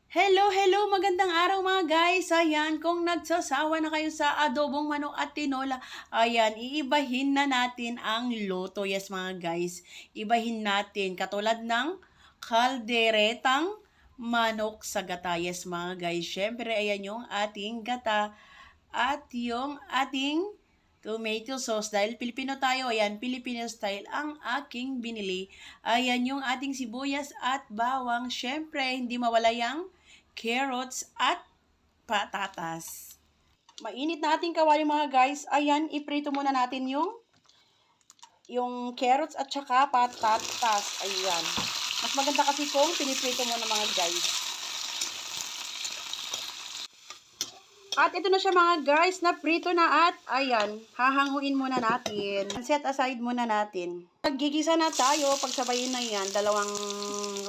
Hello, hello! Magandang araw mga guys! Ayan, kung nagsasawa na kayo sa adobong manok at tinola, ayan, iibahin na natin ang luto. Yes mga guys, ibahin natin katulad ng kalderetang manok sa gata. Yes mga guys, syempre ayan yung ating gata at yung ating tomato sauce. Dahil Pilipino tayo, ayan, Filipino style ang aking binili. Ayan yung ating sibuyas at bawang. Syempre, hindi mawala yung carrots at patatas. Mainit na ating kawali mga guys. Ayan, iprito muna natin yung carrots at saka patatas. Ayan. Mas maganda kasi kung piniprito muna mga guys. At ito na siya mga guys, na prito na at ayan, hahanguin muna natin. Set aside muna natin. Naggigisa na tayo, pagsabayin na yan, dalawang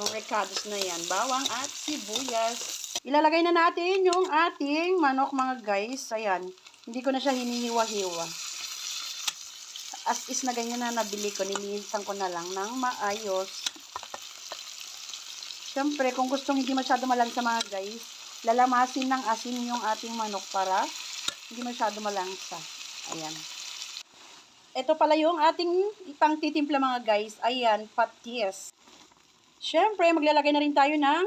recados na yan, bawang at sibuyas. Ilalagay na natin yung ating manok mga guys, ayan. Hindi ko na siya hinihiwa-hiwa. As is na ganyan na nabili ko, nilinisan ko na lang ng maayos. Siyempre, kung gustong hindi masyado malansa mga guys, lalamasin ng asin yung ating manok para hindi masyado malangsa. Ayan. Ito pala yung ating pangtitimpla mga guys. Ayan, patis. Siyempre, maglalagay na rin tayo ng,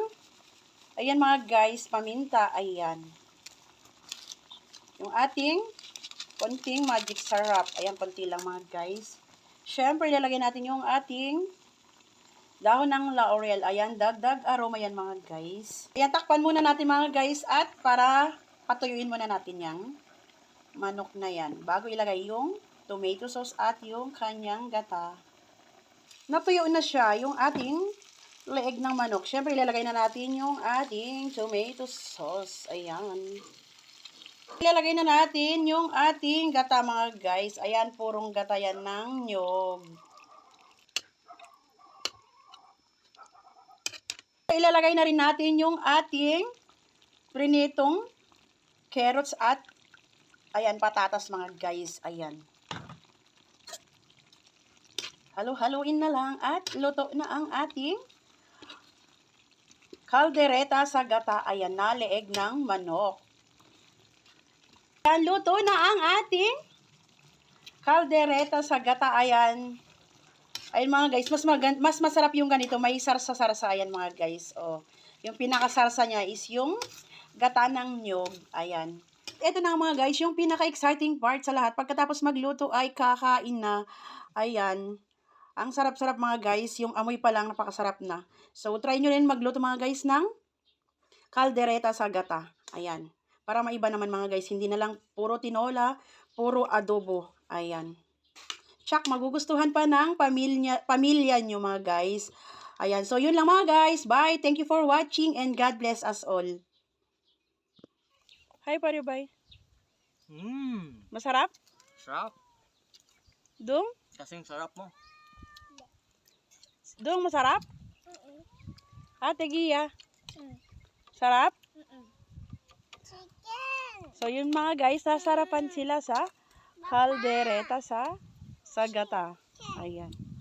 ayan mga guys, paminta. Ayan. Yung ating konting magic syrup. Ayan, konti lang mga guys. Siyempre, ilalagay natin yung ating dahon ng laurel. Ayan, dagdag aroma yan mga guys. Ayan, takpan muna natin mga guys at para patuyuin muna natin yung manok na yan. Bago ilagay yung tomato sauce at yung kanyang gata. Natuyo na siya yung ating leeg ng manok. Siyempre, ilalagay na natin yung ating tomato sauce. Ayan. Ilalagay na natin yung ating gata mga guys. Ayan, purong gata yan ng nyog. Ilalagay na rin natin yung ating prinitong carrots at ayan, patatas mga guys. Ayan. Halo-haloin na lang at luto na ang ating kaldereta sa gata. Ayan na, leeg ng manok. Ayan, luto na ang ating kaldereta sa gata. Ayan. Ayun mga guys, mas masarap yung ganito, may sarsa-sarsa. Ayan mga guys, oh. Yung pinakasarsa niya is yung gata ng nyog. Ayan. Ito na mga guys, yung pinaka-exciting part sa lahat. Pagkatapos magluto ay kakain na. Ayan. Ang sarap-sarap mga guys, yung amoy pa lang napakasarap na. So, try nyo rin magluto mga guys ng kaldereta sa gata. Ayan. Para maiba naman mga guys, hindi na lang puro tinola, puro adobo. Ayan. Tsak, magugustuhan pa ng pamilya nyo mga guys. Ayan, so yun lang mga guys. Bye! Thank you for watching and God bless us all. Hi, pare, bye. Masarap? Sarap. Dung? Kasing sarap mo. Dung, masarap? Ate Gia? Sarap? So yun mga guys, nasarapan sila sa kaldereta sa gata. Ayan.